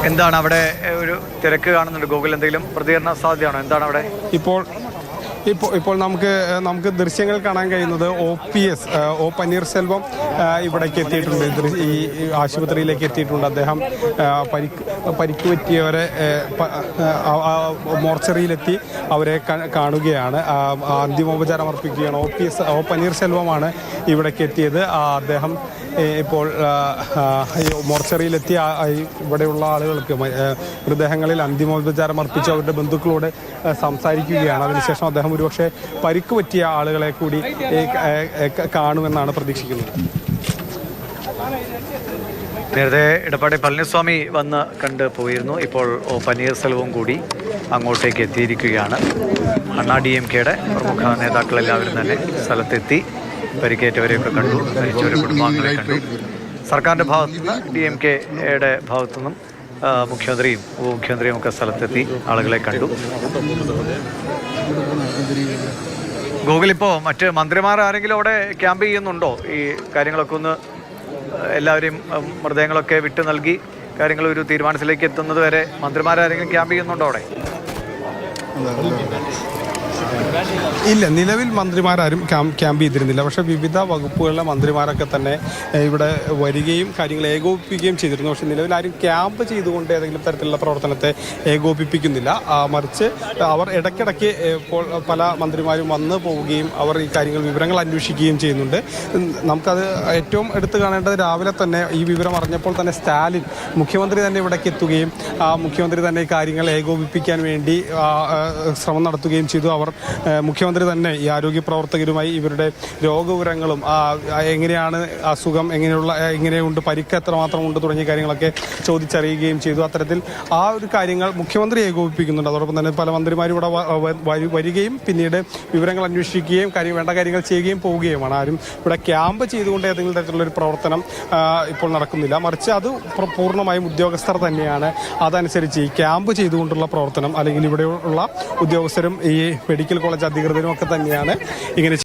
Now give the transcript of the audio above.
എന്താണ് അവിടെ ഒരു തിരക്ക് കാണുന്നുണ്ട്? ഗൂഗിൾ എന്തെങ്കിലും പ്രതികരണ സാധ്യതയാണോ? എന്താണ് അവിടെ ഇപ്പോൾ നമുക്ക് ദൃശ്യങ്ങൾ കാണാൻ കഴിയുന്നത് ഒ പന്നീർസെൽവം ഇവിടേക്ക് എത്തിയിട്ടുണ്ട്. ഈ ആശുപത്രിയിലേക്ക് എത്തിയിട്ടുണ്ട്. അദ്ദേഹം പരിക്ക് പറ്റിയവരെ മോർച്ചറിയിലെത്തി അവരെ കാണുകയാണ്, അന്തിമോപചാരം അർപ്പിക്കുകയാണ്. ഒ പന്നീർസെൽവമാണ് ഇവിടേക്ക് എത്തിയത്. അദ്ദേഹം ഇപ്പോൾ മോർച്ചറിയിലെത്തി ഇവിടെയുള്ള ആളുകൾക്ക് മൃതദേഹങ്ങളിൽ അന്തിമോപചാരം അർപ്പിച്ച് അവരുടെ ബന്ധുക്കളോട് സംസാരിക്കുകയാണ്. അതിനുശേഷം അദ്ദേഹം ഒരുപക്ഷെ പരിക്ക് പറ്റിയ ആളുകളെ കൂടി കാണുമെന്നാണ് പ്രതീക്ഷിക്കുന്നത്. നേരത്തെ എടപ്പാടി പളനിസ്വാമി വന്ന് കണ്ട് പോയിരുന്നു. ഇപ്പോൾ പന്നീർസെൽവവും കൂടി അങ്ങോട്ടേക്ക് എത്തിയിരിക്കുകയാണ്. അണ്ണാ DMKയുടെ പ്രമുഖ നേതാക്കളെല്ലാവരും തന്നെ സ്ഥലത്തെത്തി പരിക്കേറ്റവരെയൊക്കെ കണ്ടു, മരിച്ചവരെ കുടുംബാംഗങ്ങളെ കണ്ടു. സർക്കാരിൻ്റെ ഭാഗത്തുനിന്ന് DMKയുടെ ഭാഗത്തുനിന്നും മുഖ്യമന്ത്രിയും ഉപമുഖ്യമന്ത്രിയും ഒക്കെ സ്ഥലത്തെത്തി ആളുകളെ കണ്ടു. ഗൂഗിൾ ഇപ്പോൾ മറ്റ് മന്ത്രിമാർ ആരെങ്കിലും അവിടെ ക്യാമ്പ് ചെയ്യുന്നുണ്ടോ? ഈ കാര്യങ്ങളൊക്കെ ഒന്ന് എല്ലാവരെയും മൃതദേഹങ്ങളൊക്കെ വിട്ടു നൽകി കാര്യങ്ങൾ ഒരു തീരുമാനത്തിലേക്ക് എത്തുന്നത് വരെ മന്ത്രിമാരാരെങ്കിലും ക്യാമ്പ് ചെയ്യുന്നുണ്ടോ അവിടെ? ഇല്ല, നിലവിൽ മന്ത്രിമാരും ക്യാമ്പ് ചെയ്തിരുന്നില്ല. പക്ഷേ വിവിധ വകുപ്പുകളിലെ മന്ത്രിമാരൊക്കെ തന്നെ ഇവിടെ വരികയും കാര്യങ്ങൾ ഏകോപിപ്പിക്കുകയും ചെയ്തിരുന്നു. പക്ഷേ നിലവിൽ ആരും ക്യാമ്പ് ചെയ്തുകൊണ്ട് ഏതെങ്കിലും തരത്തിലുള്ള പ്രവർത്തനത്തെ ഏകോപിപ്പിക്കുന്നില്ല. മറിച്ച് അവർ ഇടയ്ക്കിടയ്ക്ക് ഇപ്പോൾ പല മന്ത്രിമാരും വന്ന് പോവുകയും അവർ ഈ കാര്യങ്ങൾ വിവരങ്ങൾ അന്വേഷിക്കുകയും ചെയ്യുന്നുണ്ട്. നമുക്കത് ഏറ്റവും എടുത്തു കാണേണ്ടത് രാവിലെ തന്നെ ഈ വിവരം അറിഞ്ഞപ്പോൾ തന്നെ സ്റ്റാലിൻ മുഖ്യമന്ത്രി തന്നെ ഇവിടേക്ക് എത്തുകയും മുഖ്യമന്ത്രി തന്നെ ഈ കാര്യങ്ങൾ ഏകോപിപ്പിക്കാൻ വേണ്ടി ശ്രമം നടത്തുകയും ചെയ്തു. അവർ മുഖ്യമന്ത്രി തന്നെ ഈ ആരോഗ്യ പ്രവർത്തകരുമായി ഇവരുടെ രോഗവിവരങ്ങളും എങ്ങനെയാണ് അസുഖം, എങ്ങനെയുണ്ട്, പരിക്ക് എത്രമാത്രം ഉണ്ട് തുടങ്ങിയ കാര്യങ്ങളൊക്കെ ചോദിച്ചറിയുകയും ചെയ്തു. അത്തരത്തിൽ ആ ഒരു കാര്യങ്ങൾ മുഖ്യമന്ത്രി ഏകോപിപ്പിക്കുന്നുണ്ട്. അതോടൊപ്പം തന്നെ പല മന്ത്രിമാരും ഇവിടെ വരികയും പിന്നീട് വിവരങ്ങൾ അന്വേഷിക്കുകയും വേണ്ട കാര്യങ്ങൾ ചെയ്യുകയും പോവുകയുമാണ്. ആരും ഇവിടെ ക്യാമ്പ് ചെയ്തുകൊണ്ട് ഏതെങ്കിലും തരത്തിലുള്ളൊരു പ്രവർത്തനം ഇപ്പോൾ നടക്കുന്നില്ല. മറിച്ച് അത് പൂർണ്ണമായും ഉദ്യോഗസ്ഥർ തന്നെയാണ് അതനുസരിച്ച് ഈ ക്യാമ്പ് ചെയ്തുകൊണ്ടുള്ള പ്രവർത്തനം അല്ലെങ്കിൽ ഇവിടെയുള്ള ഉദ്യോഗസ്ഥരും ഈ മെഡിക്കൽ കോളേജ് അധികൃതരും ഒക്കെ തന്നെയാണ് ഇങ്ങനെ